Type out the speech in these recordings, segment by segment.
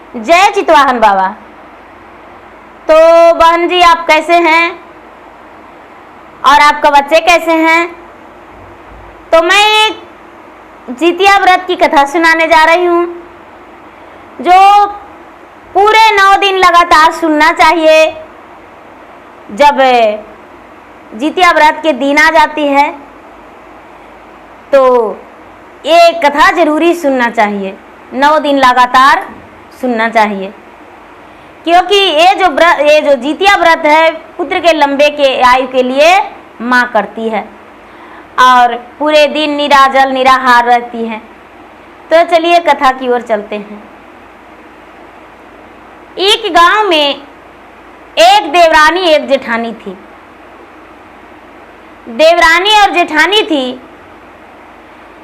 जय चितवाहन बाबा। तो बहन जी आप कैसे हैं और आपका बच्चे कैसे हैं? तो मैं एक जितिया व्रत की कथा सुनाने जा रही हूँ जो पूरे 9 दिन लगातार सुनना चाहिए। जब जितिया व्रत के दिन आ जाती है तो ये कथा जरूरी सुनना चाहिए, 9 दिन लगातार सुनना चाहिए, क्योंकि ये जो जितिया व्रत है पुत्र के लंबे के आयु के लिए माँ करती है और पूरे दिन निराजल निराहार रहती है। तो चलिए कथा की ओर चलते हैं। एक गांव में एक देवरानी एक जेठानी थी। देवरानी और जेठानी थी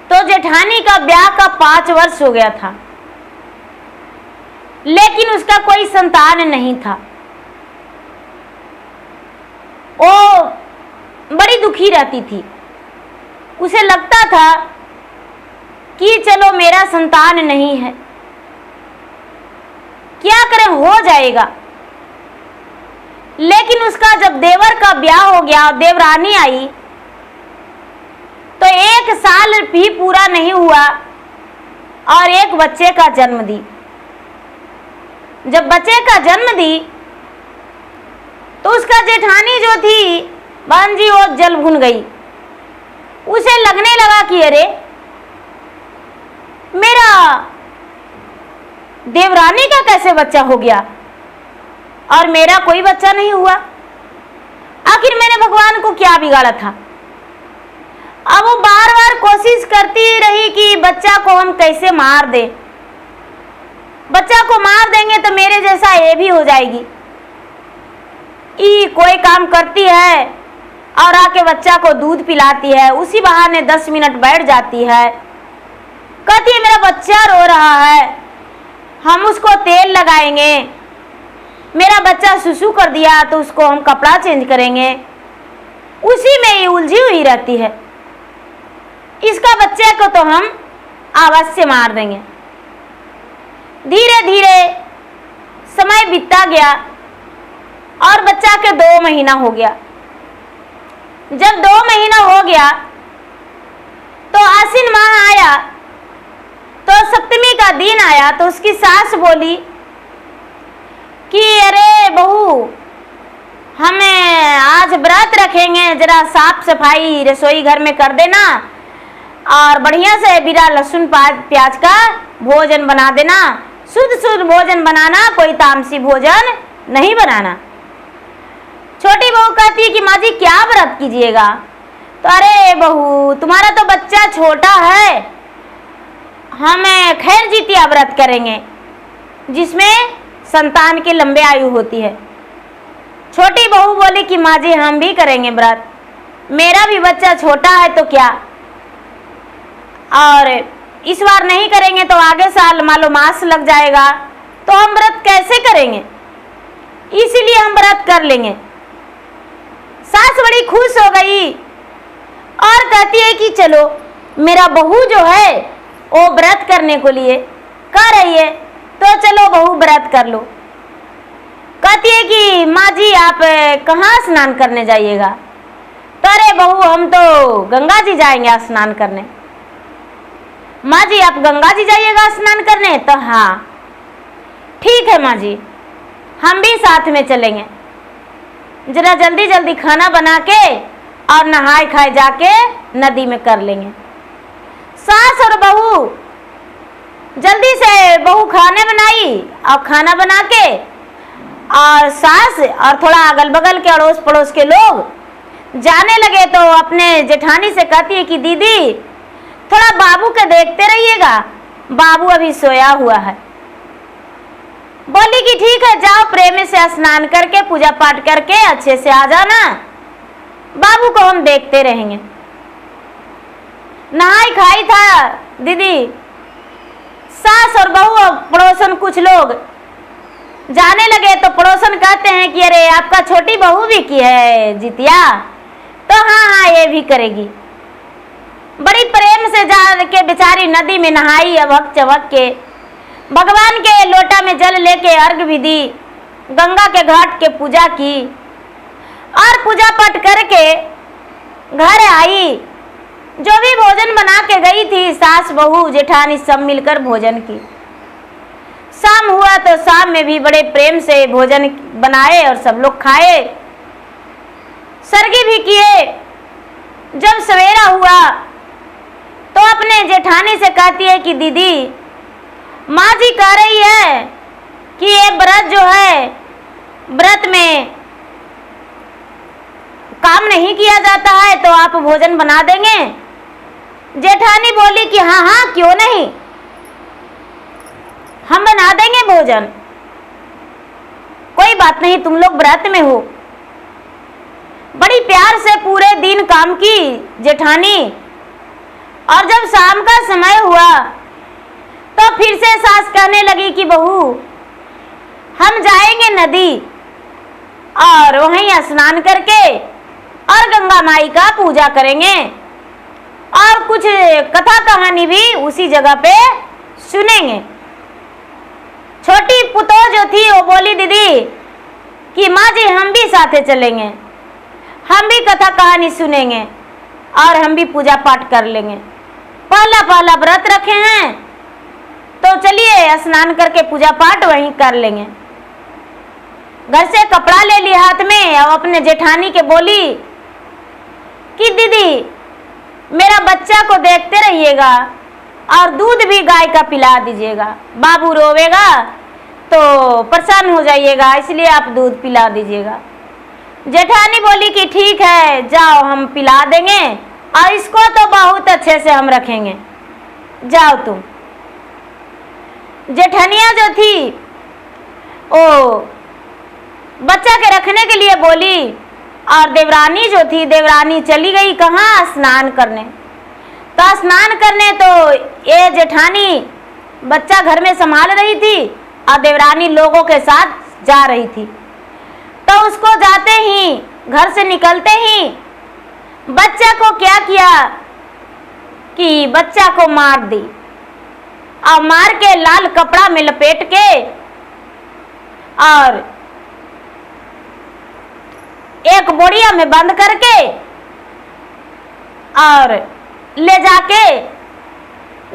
तो जेठानी का ब्याह का 5 वर्ष हो गया था, लेकिन उसका कोई संतान नहीं था। वो बड़ी दुखी रहती थी। उसे लगता था कि चलो मेरा संतान नहीं है, क्या करें, हो जाएगा। लेकिन उसका जब देवर का ब्याह हो गया, देवरानी आई, तो 1 साल भी पूरा नहीं हुआ और एक बच्चे का जन्म दी। जब बच्चे का जन्म दी तो उसका जेठानी जो थी बहन जी वो जल भुन गई। उसे लगने लगा कि अरे मेरा देवरानी का कैसे बच्चा हो गया और मेरा कोई बच्चा नहीं हुआ। आखिर मैंने भगवान को क्या बिगाड़ा था। अब वो बार बार कोशिश करती रही कि बच्चा को हम कैसे मार दें, बच्चा को मार देंगे तो मेरे जैसा ये भी हो जाएगी। कोई काम करती है और आके बच्चा को दूध पिलाती है, उसी बहाने 10 मिनट बैठ जाती है, कहती है मेरा बच्चा रो रहा है, हम उसको तेल लगाएंगे, मेरा बच्चा सुसु कर दिया तो उसको हम कपड़ा चेंज करेंगे। उसी में ये उलझी हुई रहती है। इसका बच्चे को तो हम अवश्य मार देंगे। धीरे धीरे समय बीतता गया और बच्चा के 2 महीना हो गया। जब 2 महीना हो गया तो आश्विन माह आया, तो सप्तमी का दिन आया, तो उसकी सास बोली कि अरे बहू हमें आज व्रत रखेंगे, जरा साफ सफाई रसोई घर में कर देना और बढ़िया से बिना लहसुन प्याज का भोजन बना देना, शुद्ध शुद्ध भोजन बनाना, कोई तामसी भोजन नहीं बनाना। छोटी बहू कहती है कि माँ जी क्या व्रत कीजिएगा? तो अरे बहू तुम्हारा तो बच्चा छोटा है, हम खैर जितिया व्रत करेंगे जिसमें संतान की लंबे आयु होती है। छोटी बहू बोली कि माँ जी हम भी करेंगे व्रत, मेरा भी बच्चा छोटा है तो क्या, और इस बार नहीं करेंगे तो आगे साल मालो मास लग जाएगा, तो हम व्रत कैसे करेंगे, इसीलिए हम व्रत कर लेंगे। सास बड़ी खुश हो गई और कहती है कि चलो मेरा बहू जो है वो व्रत करने को लिए कह रही है, तो चलो बहू व्रत कर लो। कहती है कि माँ जी आप कहाँ स्नान करने जाइएगा? तो अरे बहू हम तो गंगा जी जाएंगे स्नान करने। माँ जी आप गंगा जी जाइएगा स्नान करने? तो हाँ ठीक है माँ जी, हम भी साथ में चलेंगे। जरा जल्दी जल्दी खाना बना के और नहाए खाए जाके नदी में कर लेंगे। सास और बहू जल्दी से बहू खाने बनाई और खाना बना के, और सास और थोड़ा अगल बगल के अड़ोस पड़ोस के लोग जाने लगे। तो अपने जेठानी से कहती है कि दीदी थोड़ा बाबू के देखते रहिएगा, बाबू अभी सोया हुआ है। बोली कि ठीक है जाओ, प्रेम से स्नान करके पूजा पाठ करके अच्छे से आ जाना, बाबू को हम देखते रहेंगे। नहाई खाई था दीदी, सास और बहू और पड़ोसन कुछ लोग जाने लगे। तो पड़ोसन कहते हैं कि अरे आपका छोटी बहू भी की है जितिया? तो हाँ ये भी करेगी। बड़ी प्रेम से जा के बेचारी नदी में नहाई, अबक चबक के भगवान के लोटा में जल लेके अर्घ भी दी, गंगा के घाट के पूजा की और पूजा पाठ करके घर आई। जो भी भोजन बना के गई थी, सास बहू जेठानी सब मिलकर भोजन की। शाम हुआ तो शाम में भी बड़े प्रेम से भोजन बनाए और सब लोग खाए, सरगी भी किए। जब सवेरा हुआ तो अपने जेठानी से कहती है कि दीदी, माँ जी कह रही है कि ये व्रत जो है, व्रत में काम नहीं किया जाता है, तो आप भोजन बना देंगे। जेठानी बोली कि हाँ हाँ क्यों नहीं, हम बना देंगे भोजन, कोई बात नहीं, तुम लोग व्रत में हो। बड़ी प्यार से पूरे दिन काम की जेठानी। और जब शाम का समय हुआ तो फिर से सास कहने लगी कि बहू, हम जाएंगे नदी और वहीं स्नान करके और गंगा माई का पूजा करेंगे और कुछ कथा कहानी भी उसी जगह पे सुनेंगे। छोटी पुतो जो थी वो बोली दीदी कि माँ जी हम भी साथे चलेंगे, हम भी कथा कहानी सुनेंगे और हम भी पूजा पाठ कर लेंगे। पहला पहला व्रत रखे हैं तो चलिए स्नान करके पूजा पाठ वहीं कर लेंगे। घर से कपड़ा ले लिया हाथ में और अपने जेठानी के बोली कि दीदी मेरा बच्चा को देखते रहिएगा और दूध भी गाय का पिला दीजिएगा, बाबू रोवेगा तो परेशान हो जाइएगा, इसलिए आप दूध पिला दीजिएगा। जेठानी बोली कि ठीक है, जाओ हम पिला देंगे और इसको तो बहुत अच्छे से हम रखेंगे, जाओ तुम। जेठनिया जो थी ओ बच्चा के रखने के लिए बोली और देवरानी जो थी, देवरानी चली गई कहाँ, स्नान करने। तो स्नान करने तो ये जेठानी बच्चा घर में संभाल रही थी और देवरानी लोगों के साथ जा रही थी। तो उसको जाते ही, घर से निकलते ही बच्चा को क्या किया कि बच्चा को मार दी और मार के लाल कपड़ा में लपेट के और एक बोरिया में बंद करके और ले जाके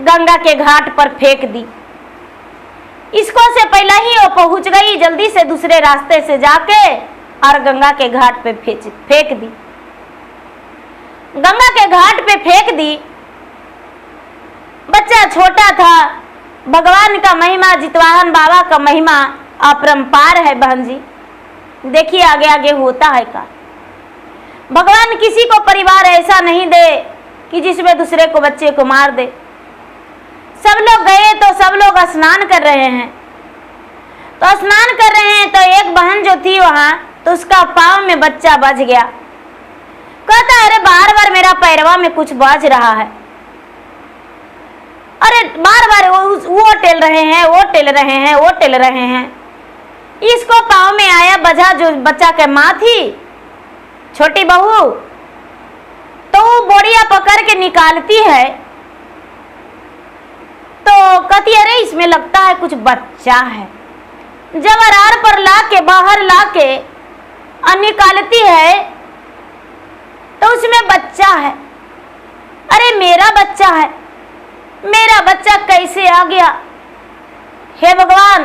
गंगा के घाट पर फेंक दी। इसको से पहले ही वो पहुंच गई, जल्दी से दूसरे रास्ते से जाके और गंगा के घाट पे फेंक दी। गंगा के घाट पे फेंक दी। बच्चा छोटा था। भगवान का महिमा, जितवाहन बाबा का महिमा अपरंपार है बहन जी। देखिए आगे आगे होता है का। भगवान किसी को परिवार ऐसा नहीं दे कि जिसमें दूसरे को बच्चे को मार दे। सब लोग गए तो सब लोग स्नान कर रहे हैं। तो स्नान कर रहे हैं तो एक बहन जो थी वहां, तो उसका पाँव में बच्चा बज गया। कहता है अरे बार बार मेरा पैरवा में कुछ बज रहा है, अरे बार बार वो टेल रहे हैं, वो टेल रहे हैं, वो टेल रहे हैं। इसको पाँव में आया बजा, जो बच्चा के माँ थी छोटी बहू, तो वो बोरिया पकड़ के निकालती है तो कहती अरे इसमें लगता है कुछ बच्चा है। जब अरार पर लाके बाहर लाके और निकालती है तो उसमें बच्चा है। अरे मेरा बच्चा है, मेरा बच्चा कैसे आ गया, हे भगवान।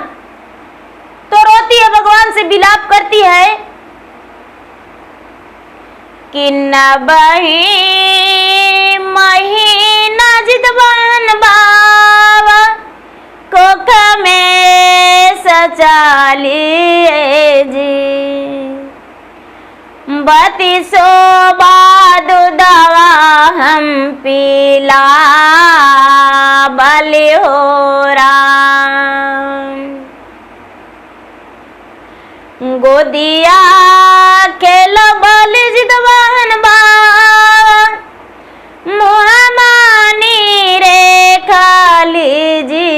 तो रोती है, भगवान से विलाप करती है कि नबही महीना जितवान बाबा कोख में सचालिए जी, बतीसो बाद दवा हम पीला बलि हो राम। गोदिया खेल बल जितवाहन बाबा, मुहमानी रे खाली जी,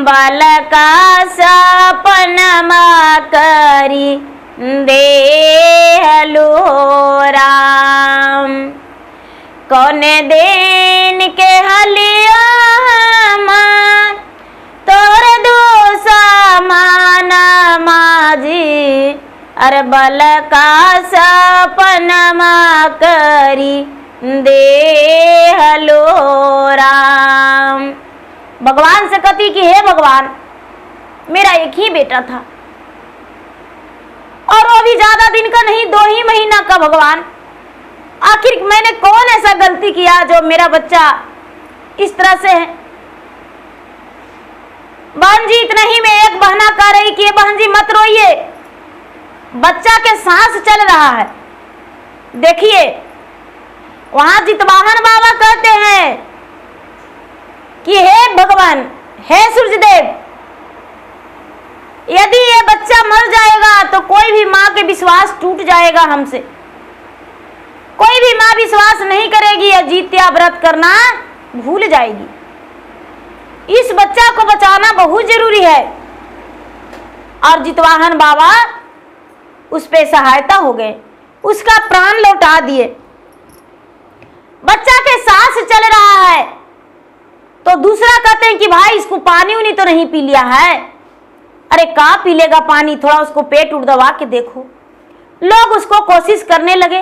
बालका सपनमा करी देहलु राम। कौन दिन के हलिया तोर दूसा बल का सपनमा करी दे हलो राम। भगवान से कहती कि हे भगवान, मेरा एक ही बेटा था और वो भी ज्यादा दिन का नहीं, 2 ही महीना का। भगवान, आखिर मैंने कौन ऐसा गलती किया जो मेरा बच्चा इस तरह से है। बहन जी, इतना ही में एक बहना कह रही कि बहन जी मत रोइए, बच्चा के सांस चल रहा है। देखिए, वहां जितवाहन बाबा कहते हैं कि हे भगवान, हे सूर्यदेव, यदि ये बच्चा मर जाएगा तो कोई भी माँ के विश्वास टूट जाएगा हमसे। कोई भी माँ विश्वास नहीं करेगी या जित्या व्रत करना भूल जाएगी। इस बच्चा को बचाना बहुत जरूरी है। और जितवाहन बाबा उस पे सहायता हो गए, उसका प्राण लौटा दिए। बच्चा के सांस चल रहा है तो दूसरा कहते हैं कि भाई इसको पानी उनी तो नहीं पी लिया है। अरे कहाँ पी लेगा पानी, थोड़ा उसको पेट उठ दबा के देखो। लोग उसको कोशिश करने लगे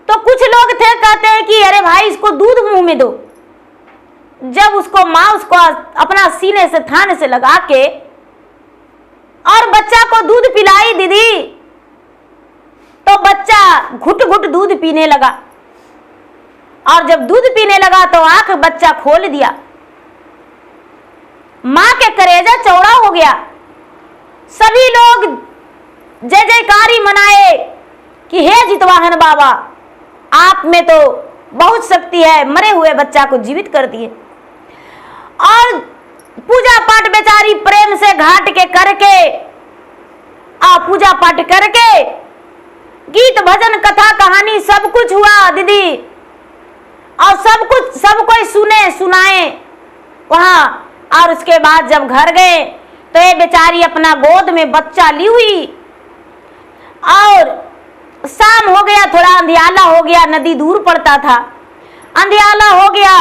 तो कुछ लोग थे कहते हैं कि अरे भाई इसको दूध मुंह में दो। जब उसको माँ उसको अपना सीने से थाने से लगा के और बच्चा को दूध पिलाई दीदी, तो बच्चा घुट घुट दूध पीने लगा। और जब दूध पीने लगा तो आंख बच्चा खोल दिया। मां के कलेजा चौड़ा हो गया। सभी लोग जय जयकारी मनाए कि हे जितवाहन बाबा, आप में तो बहुत शक्ति है, मरे हुए बच्चा को जीवित कर दिए। और पूजा पाठ बेचारी प्रेम से घाट के करके पूजा पाठ करके गीत भजन कथा कहानी सब कुछ हुआ दीदी, और सब कुछ सब कोई सुने सुनाए वहां। और उसके बाद जब घर गए तो ये बेचारी अपना गोद में बच्चा ली हुई, और शाम हो गया, थोड़ा अंधियाला हो गया, नदी दूर पड़ता था, अंधियाला हो गया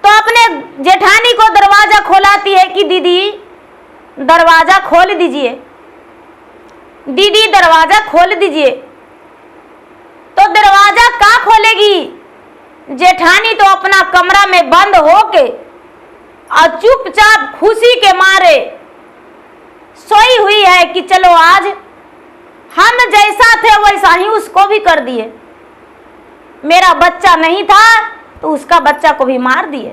तो अपने जेठानी को दरवाजा खोलाती है कि दीदी दरवाजा खोल दीजिए, दीदी दरवाजा खोल दीजिए। तो दरवाजा कहाँ खोलेगी, जेठानी तो अपना कमरा में बंद होके और चुपचाप खुशी के मारे सोई हुई है कि चलो आज हम जैसा थे वैसा ही उसको भी कर दिए। मेरा बच्चा नहीं था तो उसका बच्चा को भी मार दिए।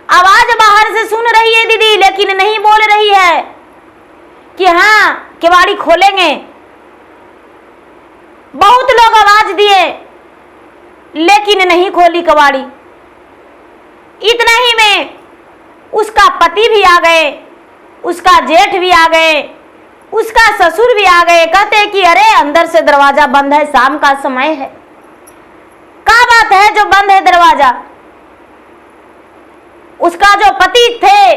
आवाज बाहर से सुन रही है दीदी, लेकिन नहीं बोल रही है कि हाँ केवाड़ी खोलेंगे। बहुत लोग आवाज दिए लेकिन नहीं खोली कबाड़ी। इतना ही में उसका पति भी आ गए, उसका जेठ भी आ गए, उसका ससुर भी आ गए। कहते कि अरे अंदर से दरवाजा बंद है, शाम का समय है, क्या बात है जो बंद है दरवाजा। उसका जो पति थे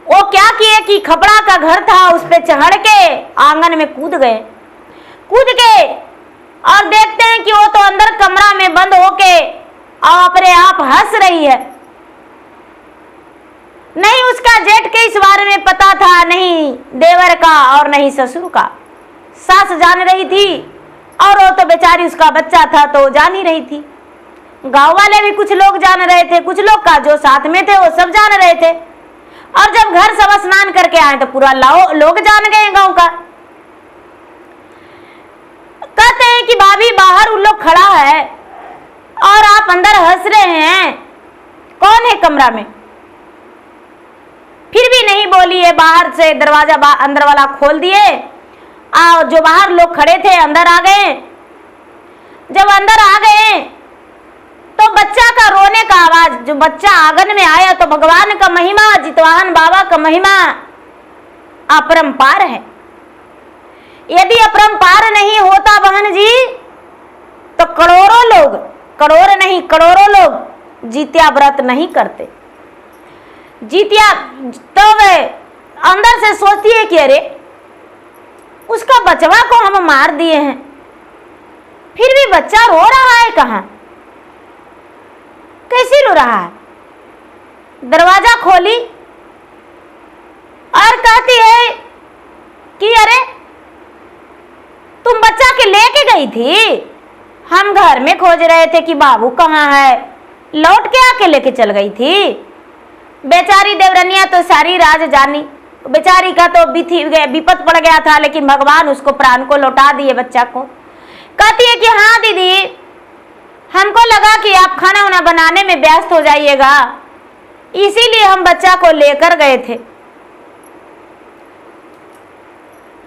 वो क्या किए कि खपड़ा का घर था, उस पे चढ़ के आंगन में कूद गए। कूद के और देखते हैं कि वो तो अंदर कमरा में बंद होके और अपने आप हंस रही है। नहीं उसका जेठ के इस बारे में पता था, नहीं देवर का और नहीं ससुर का। सास जान रही थी और वो तो बेचारी उसका बच्चा था तो जान ही रही थी। गांव वाले भी कुछ लोग जान रहे थे, कुछ लोग का जो साथ में थे वो सब जान रहे थे। और जब घर सब स्नान करके आए तो पूरा लोग जान गए गांव का। कहते हैं कि भाभी बाहर उन लोग खड़ा है और आप अंदर हंस रहे हैं, कौन है कमरा में। फिर भी नहीं बोली है, बाहर से दरवाजा अंदर वाला खोल दिए और जो बाहर लोग खड़े थे अंदर आ गए। जब अंदर आ गए तो बच्चा का रोने का आवाज, जो बच्चा आंगन में आया तो भगवान का महिमा, जितवाहन बाबा का महिमा अपरंपार है। यदि अपरंपार नहीं होता बहन जी तो करोड़ों लोग, करोड़ नहीं करोड़ों लोग जित्या व्रत नहीं करते। जित्या तो वे अंदर से सोचती है कि अरे उसका बचवा को हम मार दिए हैं, फिर भी बच्चा रो रहा है, कहाँ कैसे रो रहा है। दरवाजा खोली और और कहती है कि अरे तुम बच्चा के लेके गई थी, हम घर में खोज रहे थे कि बाबू कहाँ है, लौट के आके लेके चल गई थी। बेचारी देवरनिया तो सारी राज जानी, बेचारी का तो विपत पड़ गया था, लेकिन भगवान उसको प्राण को लौटा दिए बच्चा को। कहती है कि हाँ दीदी, हमको लगा कि आप खाना वाना बनाने में व्यस्त हो जाइएगा, इसीलिए हम बच्चा को लेकर गए थे।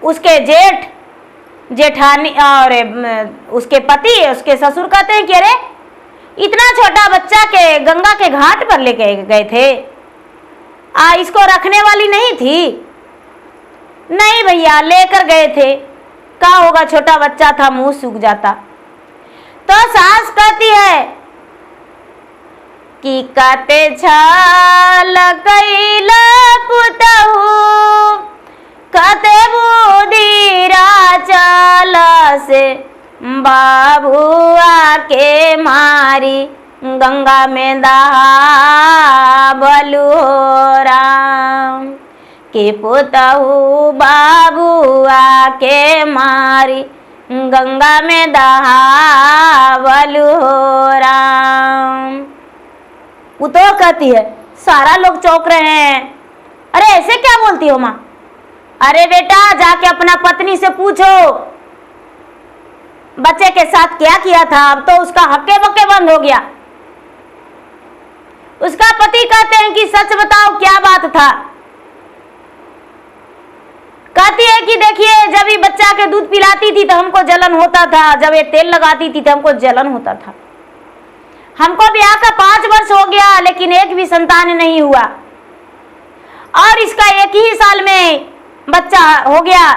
उसके जेठानी और उसके पति, उसके ससुर कहते हैं कि अरे इतना छोटा बच्चा के गंगा के घाट पर लेके गए थे, इसको रखने वाली नहीं थी। नहीं भैया, लेकर गए थे, क्या होगा, छोटा बच्चा था, मुंह सूख जाता। तो सास कहती है कि कते छल कैला पुतहु, कते बुधिरा चल से बाबुआ के मारी गंगा में दहा बलु राम, के पुतहु बाबुआ के मारी गंगा में दहा बलु राम। वो तो कहती है, सारा लोग चौंक रहे हैं, अरे ऐसे क्या बोलती हो माँ? अरे बेटा, जाके अपना पत्नी से पूछो बच्चे के साथ क्या किया था, अब तो उसका हक्के बक्के बंद हो गया। उसका पति कहते हैं कि सच बताओ क्या बात था। कहती है कि देखिए, जब ये बच्चा के दूध पिलाती थी तो हमको जलन होता था, जब ये तेल लगाती थी तो हमको जलन होता था। हमको ब्याह का 5 वर्ष हो गया, लेकिन एक भी संतान नहीं हुआ, और इसका 1 ही साल में बच्चा हो गया,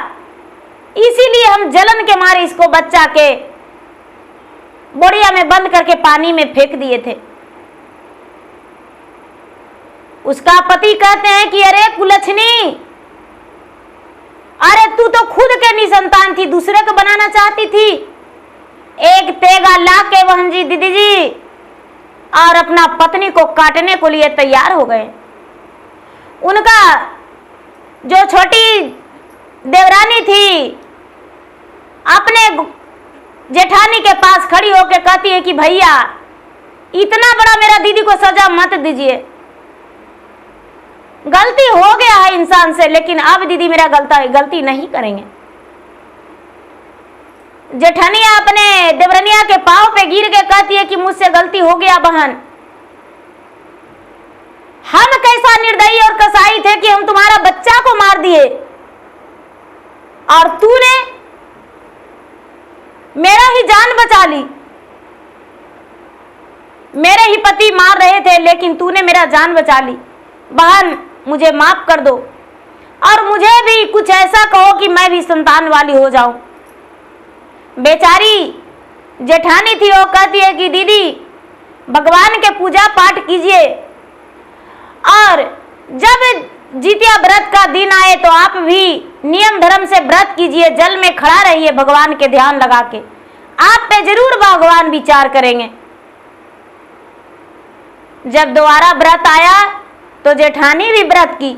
इसीलिए हम जलन के मारे इसको बच्चा के बोरिया में बंद करके पानी में फेंक दिए थे। उसका पति कहते हैं कि अरे कुलछनी, अरे तू तो खुद के निसंतान थी, दूसरे को बनाना चाहती थी। एक तेगा ला के बहन जी, दीदी जी, और अपना पत्नी को काटने को लिए तैयार हो गए। उनका जो छोटी देवरानी थी अपने जेठानी के पास खड़ी होकर कहती है कि भैया, इतना बड़ा मेरा दीदी को सजा मत दीजिए, गलती हो गया है इंसान से, लेकिन अब दीदी मेरा गलती नहीं करेंगे। जेठानिया अपने देवरनिया के पांव पे गिर के कहती है कि मुझसे गलती हो गया बहन, हम कैसा निर्दयी और कसाई थे कि हम तुम्हारा बच्चा को मार दिए, और तूने मेरा ही जान बचा ली। मेरे ही पति मार रहे थे, लेकिन तूने मेरा जान बचा ली। बहन, मुझे माफ कर दो, और मुझे भी कुछ ऐसा कहो कि मैं भी संतान वाली हो जाऊं। बेचारी जेठानी थी, वो कहती है कि दीदी, भगवान के पूजा पाठ कीजिए, और जब जितिया व्रत का दिन आए तो आप भी नियम धर्म से व्रत कीजिए, जल में खड़ा रहिए भगवान के ध्यान लगा के, आप पे जरूर भगवान विचार करेंगे। जब दोबारा व्रत आया तो जेठानी भी व्रत की,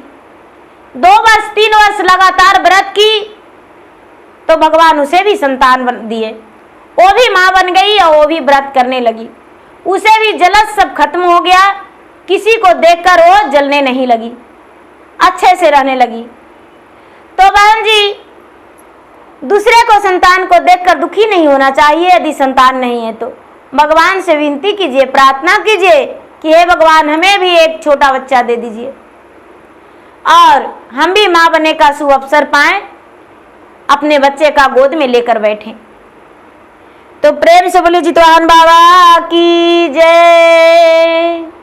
2 वर्ष 3 वर्ष लगातार व्रत की, तो भगवान उसे भी संतान दिए, वो भी माँ बन गई और वो भी व्रत करने लगी। उसे भी जलस सब खत्म हो गया, किसी को देखकर वो जलने नहीं लगी, अच्छे से रहने लगी। तो बहन जी, दूसरे को संतान को देखकर दुखी नहीं होना चाहिए। यदि संतान नहीं है तो भगवान से विनती कीजिए, प्रार्थना कीजिए कि हे भगवान, हमें भी एक छोटा बच्चा दे दीजिए, और हम भी माँ बनने का शुभ अवसर पाएं, अपने बच्चे का गोद में लेकर बैठें। तो प्रेम से बोलिए जितवाहन बाबा की जय।